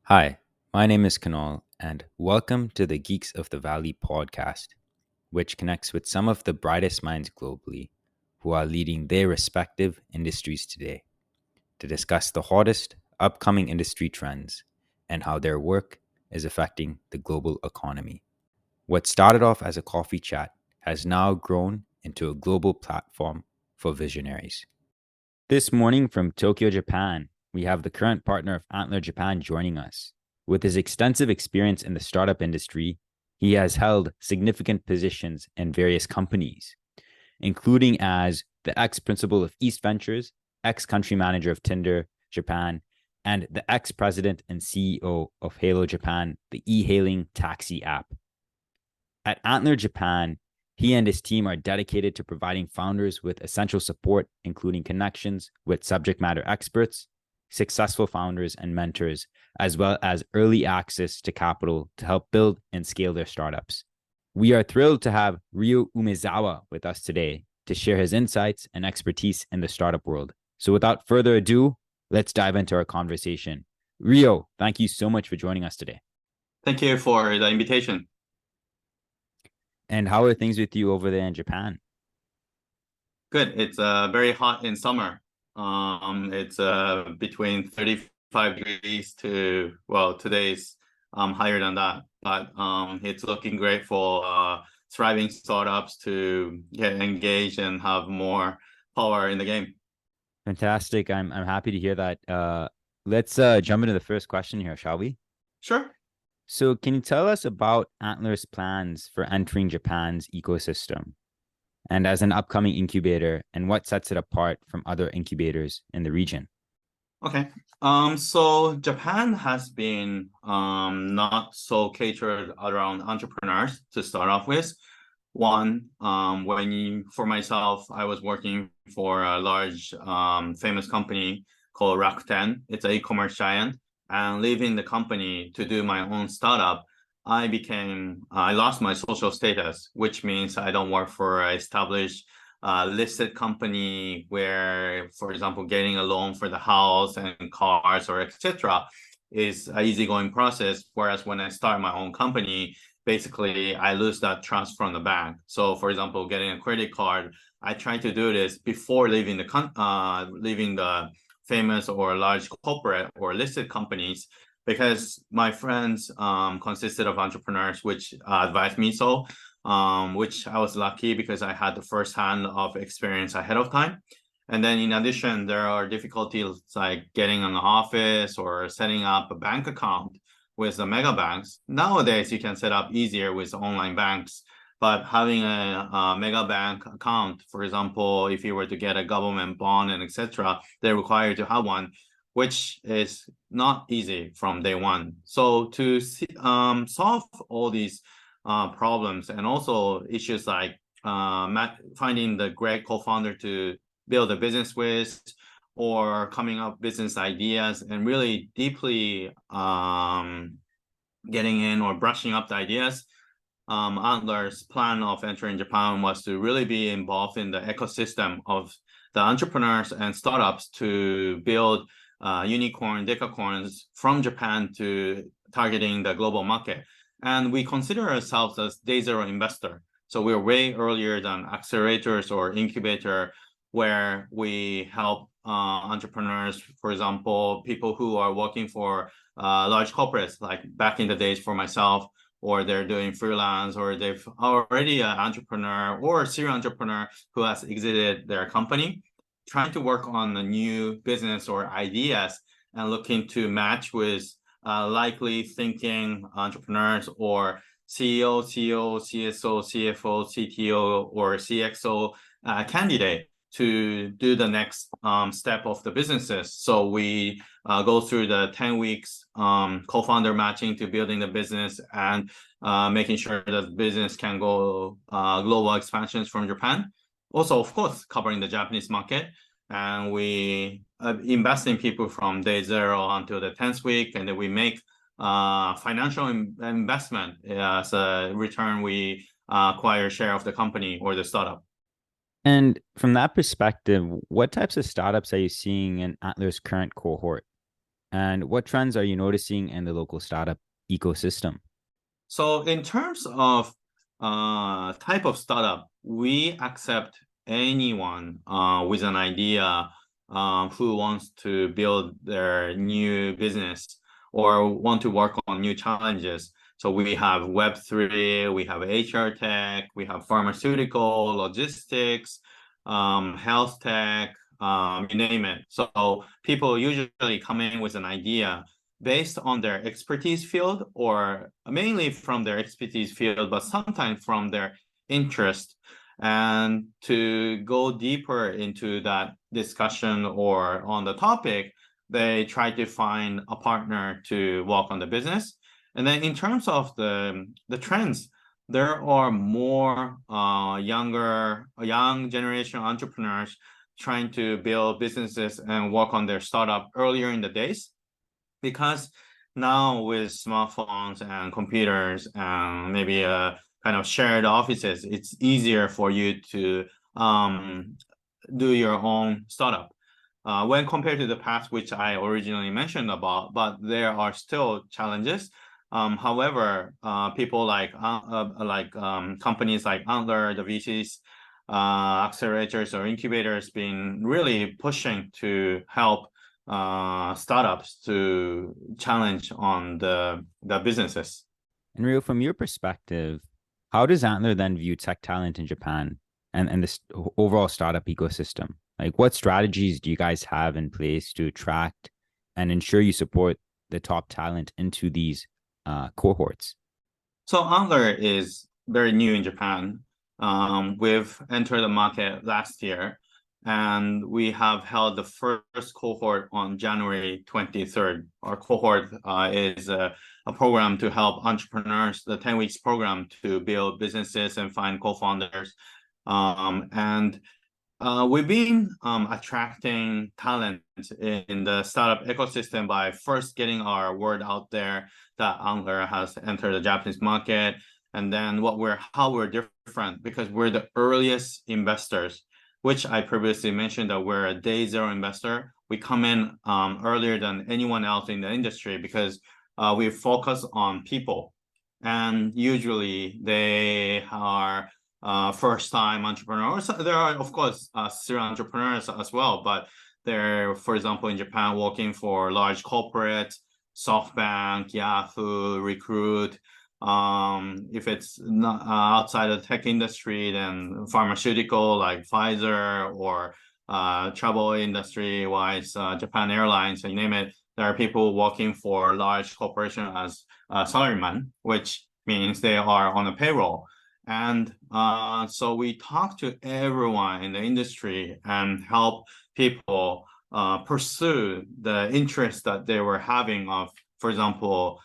Hi, my name is Kanal, and welcome to the Geeks of the Valley podcast, which connects with some of the brightest minds globally who are leading their respective industries today to discuss the hottest upcoming industry trends and how their work is affecting the global economy. What started off as a coffee chat has now grown into a global platform for visionaries. This morning from Tokyo, Japan, we have the current partner of Antler Japan joining us. With his extensive experience in the startup industry, he has held significant positions in various companies, including as the ex-principal of East Ventures, ex-country manager of Tinder Japan, and the ex-president and CEO of Halo Japan, the e-hailing taxi app. At Antler Japan, he and his team are dedicated to providing founders with essential support, including connections with subject matter experts, successful founders and mentors, as well as early access to capital to help build and scale their startups. We are thrilled to have Ryo Umezawa with us today to share his insights and expertise in the startup world. So without further ado, let's dive into our conversation. Ryo, thank you so much for joining us today. Thank you for the invitation. And how are things with you over there in Japan? Good. It's very hot in summer. It's between 35 degrees to, well, today's higher than that. But it's looking great for thriving startups to get engaged and have more power in the game. Fantastic. I'm happy to hear that. Let's jump into the first question here, shall we? Sure. So, can you tell us about Antler's plans for entering Japan's ecosystem and as an upcoming incubator, and what sets it apart from other incubators in the region? Okay. So Japan has been not so catered around entrepreneurs to start off with. One, for myself, I was working for a large famous company called Rakuten. It's an e-commerce giant. And leaving the company to do my own startup, I lost my social status, which means I don't work for an established listed company where, for example, getting a loan for the house and cars or etc. is an easygoing process. Whereas when I start my own company, basically I lose that trust from the bank. So, for example, getting a credit card, I try to do this before leaving the famous or large corporate or listed companies, because my friends consisted of entrepreneurs, which advised me so, which I was lucky because I had the first hand of experience ahead of time. And then in addition, there are difficulties like getting an office or setting up a bank account with the mega banks. Nowadays, you can set up easier with online banks, but having a mega bank account, for example, if you were to get a government bond and etc., they require you to have one, which is not easy from day one. So to solve all these problems and also issues like finding the great co-founder to build a business with, or coming up business ideas and really deeply getting in or brushing up the ideas. Antler's plan of entering Japan was to really be involved in the ecosystem of the entrepreneurs and startups to build unicorn, decacorns from Japan to targeting the global market. And we consider ourselves as day zero investor. So we're way earlier than accelerators or incubator, where we help entrepreneurs, for example, people who are working for large corporates, like back in the days for myself, or they're doing freelance, or they've already an entrepreneur or a serial entrepreneur who has exited their company, trying to work on a new business or ideas and looking to match with likely thinking entrepreneurs or CEO, CSO, CFO, CTO, or CXO candidate to do the next step of the businesses. So we go through the 10 weeks co-founder matching to building the business and making sure that the business can go global expansions from Japan. Also, of course, covering the Japanese market. And we invest in people from day zero until the 10th week, and then we make financial investment as a return. We acquire a share of the company or the startup. And from that perspective, what types of startups are you seeing in Antler's current cohort? And what trends are you noticing in the local startup ecosystem? So in terms of type of startup, we accept anyone with an idea who wants to build their new business or want to work on new challenges. So we have Web3, we have HR tech, we have pharmaceutical, logistics, health tech, you name it. So people usually come in with an idea based on their expertise field or mainly from their expertise field, but sometimes from their interest. And to go deeper into that discussion or on the topic, they try to find a partner to work on the business. And then in terms of the trends, there are more young generation entrepreneurs trying to build businesses and work on their startup earlier in the days because now with smartphones and computers and maybe kind of shared offices, it's easier for you to do your own startup. When compared to the past, which I originally mentioned about, but there are still challenges. However, people like companies like Antler, the VCs, accelerators or incubators, been really pushing to help startups to challenge on the businesses. And Rio, from your perspective, how does Antler then view tech talent in Japan and this overall startup ecosystem? Like, what strategies do you guys have in place to attract and ensure you support the top talent into these cohorts? So Antler is very new in Japan. We've entered the market last year, and we have held the first cohort on January 23rd. Our cohort is a program to help entrepreneurs, the 10 weeks program to build businesses and find co-founders. And we've been attracting talent in the startup ecosystem by first getting our word out there that Antler has entered the Japanese market, and then how we're different because we're the earliest investors, which I previously mentioned that we're a day zero investor. We come in earlier than anyone else in the industry because we focus on people, and usually they are first-time entrepreneurs. There are, of course, serial entrepreneurs as well, but they're, for example, in Japan, working for large corporate, SoftBank, Yahoo, Recruit. If it's not outside of the tech industry, then pharmaceutical like Pfizer or travel industry wise, Japan Airlines, you name it. There are people working for large corporation as salaryman, which means they are on a payroll. And so we talk to everyone in the industry and help people pursue the interest that they were having of, for example,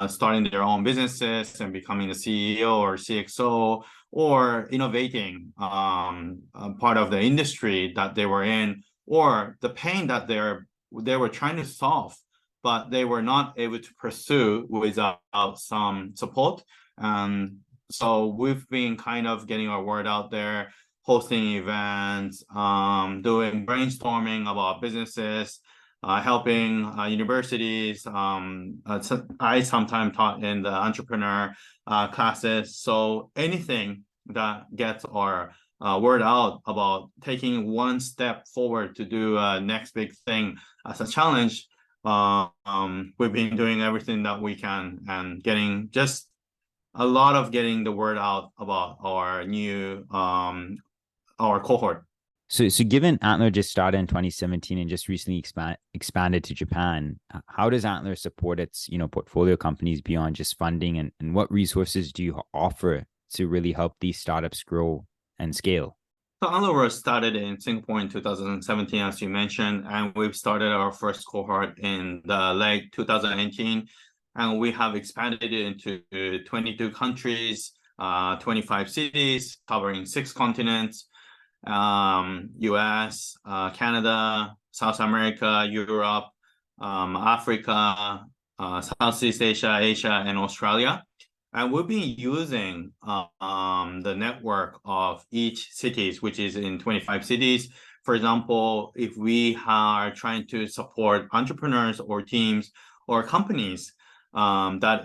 starting their own businesses and becoming a CEO or CXO or innovating part of the industry that they were in, or the pain that they were trying to solve, but they were not able to pursue without some support. And so we've been kind of getting our word out there, hosting events, doing brainstorming about businesses, helping universities. I sometimes taught in the entrepreneur classes. So anything that gets our word out about taking one step forward to do a next big thing as a challenge, we've been doing everything that we can and getting just a lot of getting the word out about our new our cohort. So given Antler just started in 2017 and just recently expanded to Japan, how does Antler support its portfolio companies beyond just funding, and what resources do you offer to really help these startups grow and scale? So Antler started in Singapore in 2017, as you mentioned, and we've started our first cohort in the late 2018, and we have expanded it into 22 countries, 25 cities, covering 6 continents. US, Canada, South America, Europe, Africa, Southeast Asia, Asia, and Australia. And we've been using the network of each cities, which is in 25 cities, For example, if we are trying to support entrepreneurs or teams or companies that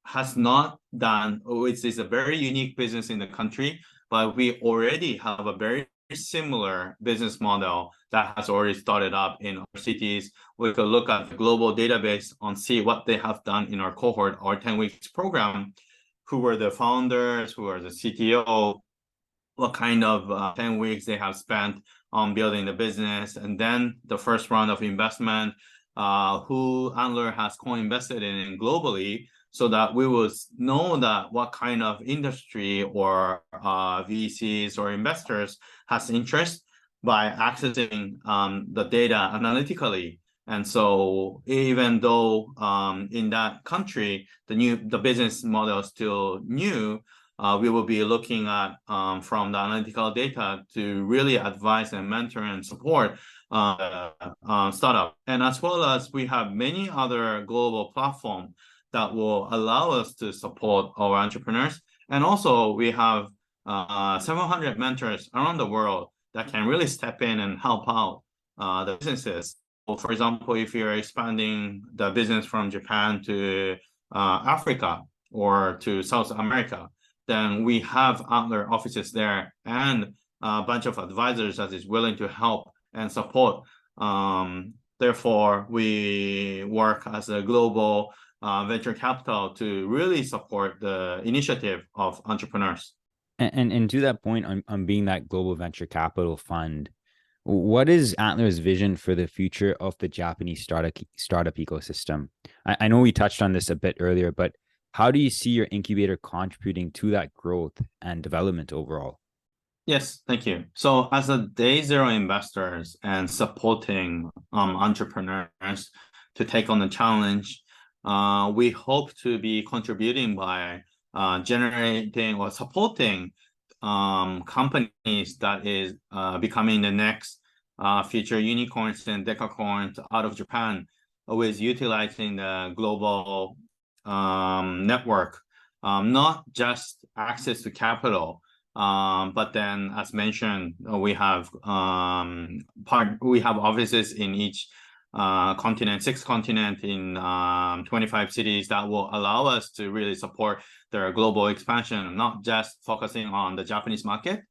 has not done, which is a very unique business in the country, but we already have a very similar business model that has already started up in our cities. We could look at the global database and see what they have done in our cohort, our 10 weeks program, who were the founders, who are the CTO, what kind of 10 weeks they have spent on building the business, and then the first round of investment, who Antler has co-invested in globally, so that we will know that what kind of industry or VCs or investors has interest by accessing the data analytically. And so even though in that country, the business model is still new, we will be looking at from the analytical data to really advise and mentor and support startup. And as well as we have many other global platforms that will allow us to support our entrepreneurs. And also we have 700 mentors around the world that can really step in and help out the businesses. So for example, if you're expanding the business from Japan to Africa or to South America, then we have Antler offices there and a bunch of advisors that is willing to help and support. Therefore, we work as a global venture capital to really support the initiative of entrepreneurs. And to that point, on being that global venture capital fund, what is Antler's vision for the future of the Japanese startup ecosystem? I know we touched on this a bit earlier, but how do you see your incubator contributing to that growth and development overall? Yes, thank you. So as a day zero investors and supporting entrepreneurs to take on the challenge, we hope to be contributing by generating or supporting companies that is becoming the next future unicorns and decacorns out of Japan, with utilizing the global network, not just access to capital, but then, as mentioned, we have offices in each continent, 6 continents in 25 cities that will allow us to really support their global expansion, not just focusing on the Japanese market.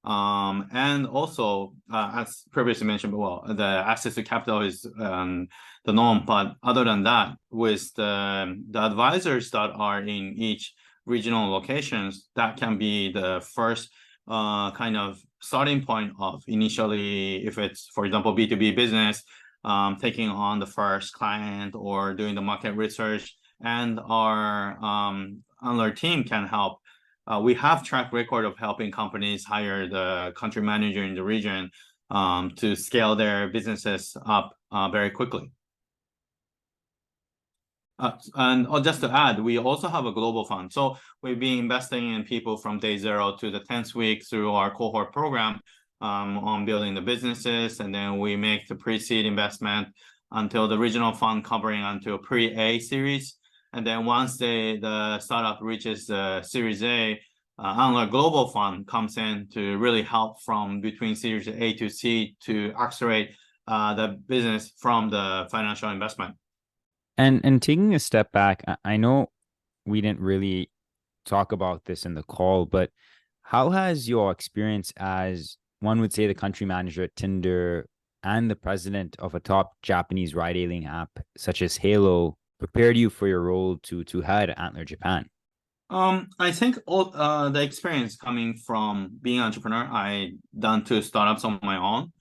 And also, as previously mentioned, well, the access to capital is the norm. But other than that, with the advisors that are in each regional locations, that can be the first kind of starting point of initially, if it's, for example, B2B business, taking on the first client or doing the market research, and our team can help. We have track record of helping companies hire the country manager in the region to scale their businesses up very quickly. And just to add, we also have a global fund. So we've been investing in people from day zero to the 10th week through our cohort program on building the businesses. And then we make the pre-seed investment until the regional fund covering until pre-A series. And then once the startup reaches the Series A, Antler Global Fund comes in to really help from between Series A to C to accelerate the business from the financial investment. And taking a step back, I know we didn't really talk about this in the call, but how has your experience as, one would say, the country manager at Tinder and the president of a top Japanese ride-hailing app such as Halo prepared you for your role to head Antler Japan? I think all the experience coming from being an entrepreneur, I done 2 startups on my own.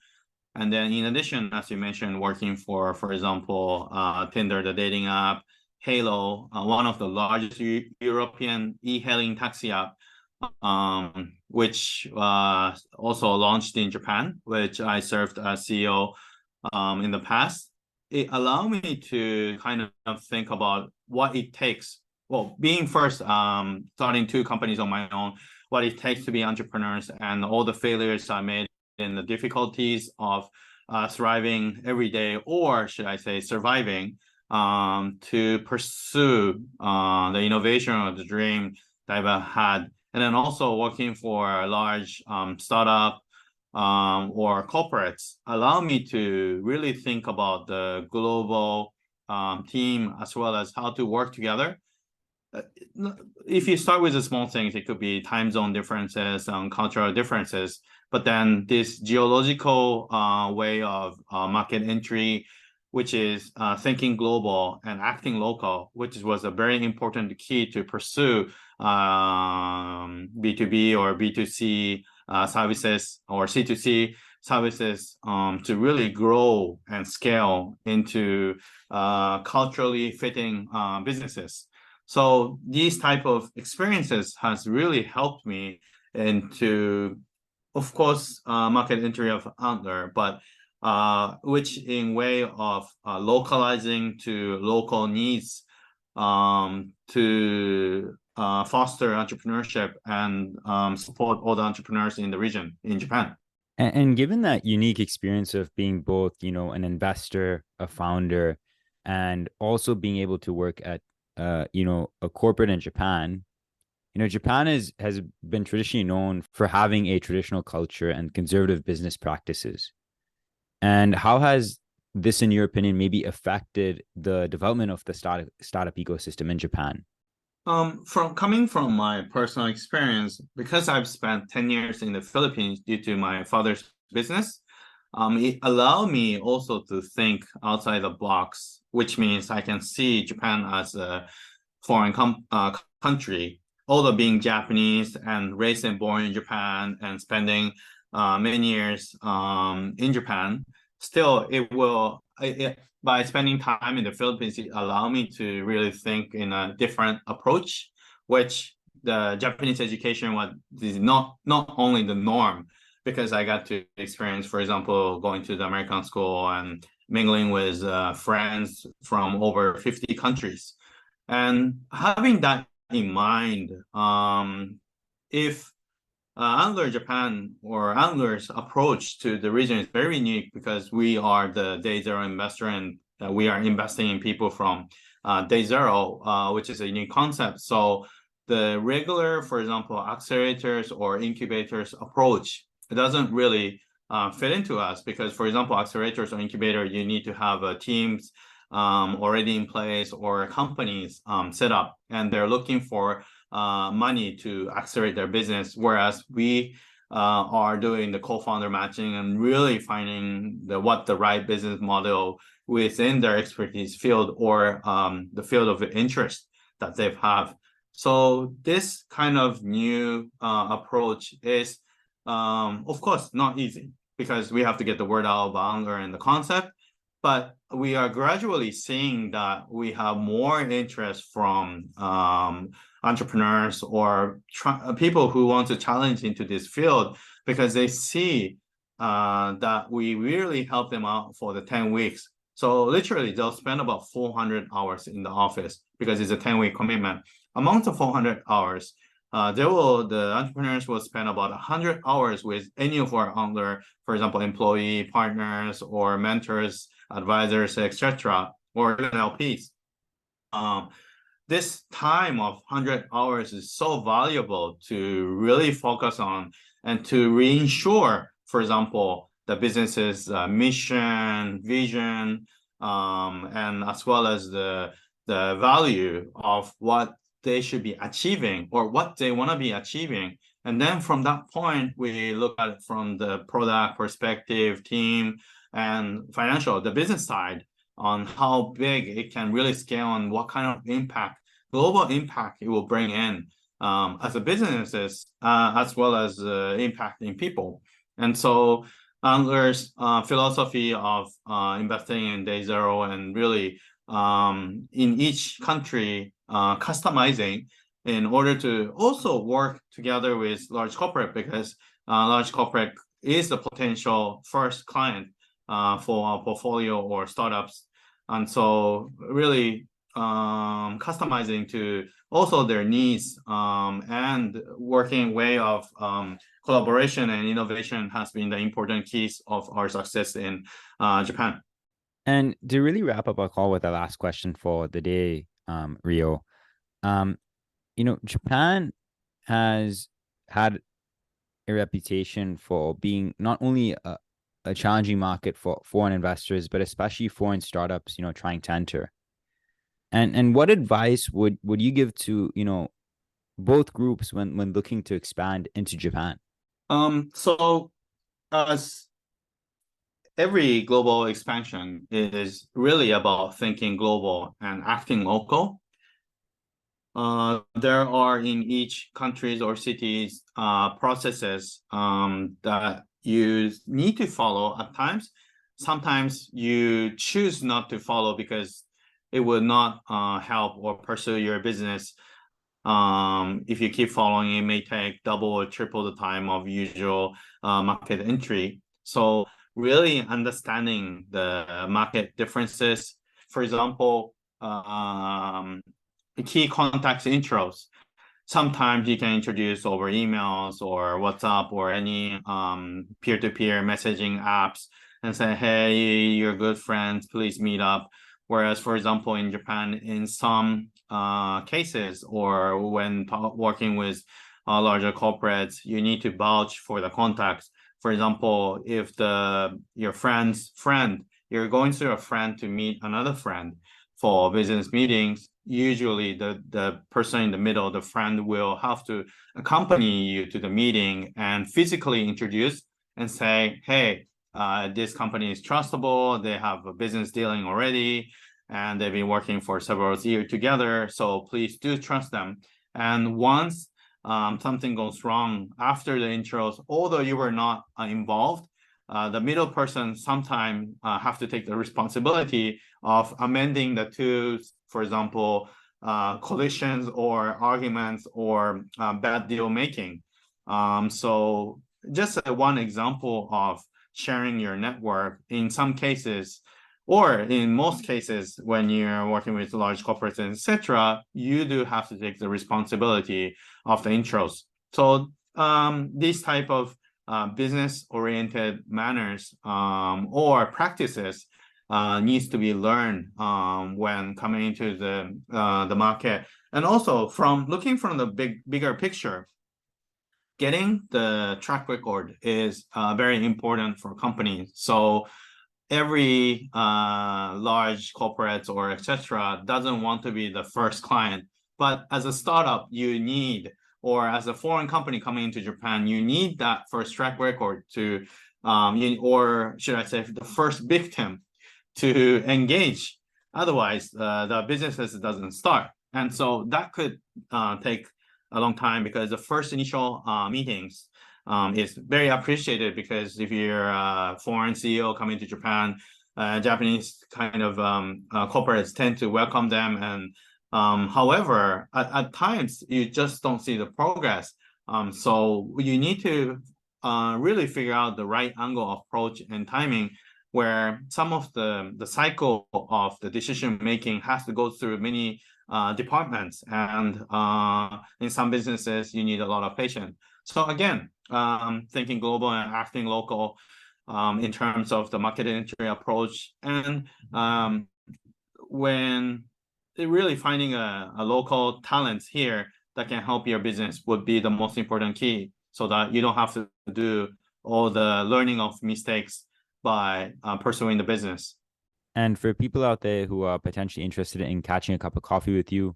And then in addition, as you mentioned, working for example, Tinder, the dating app, Halo, one of the largest European e-hailing taxi app, which also launched in Japan, which I served as CEO in the past. It allowed me to kind of think about what it takes. Well, being first, starting 2 companies on my own, what it takes to be entrepreneurs and all the failures I made and the difficulties of thriving every day, or should I say surviving, to pursue the innovation of the dream that I've had. And then also working for a large startup or corporates allow me to really think about the global team as well as how to work together. Uh, If you start with the small things, it could be time zone differences, cultural differences, but then this geological way of market entry, which is thinking global and acting local, which was a very important key to pursue B2B or B2C services or C2C services to really grow and scale into culturally fitting businesses. So these type of experiences has really helped me into, of course, market entry of Antler, but which in way of localizing to local needs to foster entrepreneurship and support all the entrepreneurs in the region in Japan. And given that unique experience of being both, an investor, a founder, and also being able to work at, a corporate in Japan, Japan has been traditionally known for having a traditional culture and conservative business practices. And how has this, in your opinion, maybe affected the development of the startup ecosystem in Japan? From coming from my personal experience, because I've spent 10 years in the Philippines due to my father's business, it allowed me also to think outside the box, which means I can see Japan as a foreign country. Although being Japanese and raised and born in Japan and spending many years in Japan, still by spending time in the Philippines, it allowed me to really think in a different approach, which the Japanese education was is not only the norm, because I got to experience, for example, going to the American school and mingling with friends from over 50 countries. And having that in mind, if Antler Japan or Antler's approach to the region is very unique because we are the day zero investor and we are investing in people from day zero, which is a unique concept. So the regular, for example, accelerators or incubators approach, it doesn't really fit into us because, for example, accelerators or incubator, you need to have teams already in place or companies set up, and they're looking for money to accelerate their business, whereas we are doing the co-founder matching and really finding what the right business model within their expertise field or the field of interest that they have. So this kind of new approach is, of course, not easy because we have to get the word out about Antler and the concept, but we are gradually seeing that we have more interest from entrepreneurs or people who want to challenge into this field because they see that we really help them out for the 10 weeks. So literally they'll spend about 400 hours in the office because it's a 10-week commitment. Among the 400 hours, the entrepreneurs will spend about 100 hours with any of our other, for example, employee partners or mentors, advisors, etc., or even LPs. This time of 100 hours is so valuable to really focus on and to reinsure, for example, the business's mission, vision, and as well as the value of what they should be achieving or what they want to be achieving. And then from that point, we look at it from the product perspective, team, and financial, the business side on how big it can really scale and what kind of impact, global impact it will bring in as a businesses, as well as impact in people. And so Antler's philosophy of investing in day zero and really in each country customizing in order to also work together with large corporate because large corporate is the potential first client for our portfolio or startups. And so really customizing to also their needs and working way of collaboration and innovation has been the important keys of our success in Japan. And to really wrap up our call with the last question for the day, Rio, Japan has had a reputation for being not only a challenging market for foreign investors, but especially foreign startups, trying to enter. And what advice would you give to, both groups when looking to expand into Japan? So as every global expansion is really about thinking global and acting local. There are in each countries or cities processes that you need to follow at times. Sometimes you choose not to follow because it will not help or pursue your business. If you keep following, it may take double or triple the time of usual market entry. So really understanding the market differences. For example, key contacts intros. Sometimes you can introduce over emails or WhatsApp or any peer-to-peer messaging apps and say, hey, you're good friends, please meet up. Whereas, for example, in Japan, in some cases or when working with larger corporates, you need to vouch for the contacts. For example, if your friend's friend, you're going to a friend to meet another friend for business meetings, usually the person in the middle, the friend, will have to accompany you to the meeting and physically introduce and say, hey, this company is trustable, they have a business dealing already, and they've been working for several years together, so please do trust them. And once something goes wrong after the intros, although you were not involved, the middle person sometimes have to take the responsibility of amending the two, for example, collisions or arguments or bad deal making. So just one example of sharing your network in some cases, or in most cases, when you're working with large corporates, etc., you do have to take the responsibility of the intros. So these type of business-oriented manners or practices needs to be learned when coming into the market, and also from looking from the bigger picture. Getting the track record is very important for companies. So every large corporates or etc. doesn't want to be the first client, but as a startup, you need, or as a foreign company coming into Japan, you need that first track record to, or should I say, the first victim to engage. Otherwise, the business doesn't start, and so that could take a long time, because the first initial meetings is very appreciated, because if you're a foreign CEO coming to Japan, Japanese kind of corporates tend to welcome them. And however, at times you just don't see the progress. So you need to really figure out the right angle, approach, and timing, where some of the cycle of the decision making has to go through many departments, and in some businesses you need a lot of patience. So again, thinking global and acting local in terms of the market entry approach, and when really finding a local talent here that can help your business would be the most important key, so that you don't have to do all the learning of mistakes by pursuing the business. And for people out there who are potentially interested in catching a cup of coffee with you,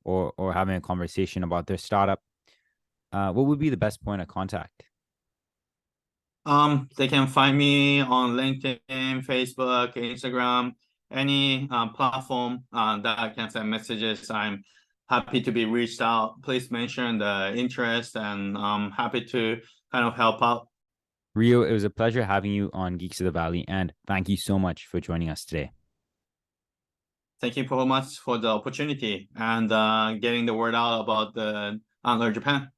or having a conversation about their startup, what would be the best point of contact? They can find me on LinkedIn, Facebook, Instagram, any platform that I can send messages. I'm happy to be reached out. Please mention the interest, and I'm happy to kind of help out. Ryo, it was a pleasure having you on Geeks of the Valley, and thank you so much for joining us today. Thank you very much for the opportunity and getting the word out about the Antler Japan.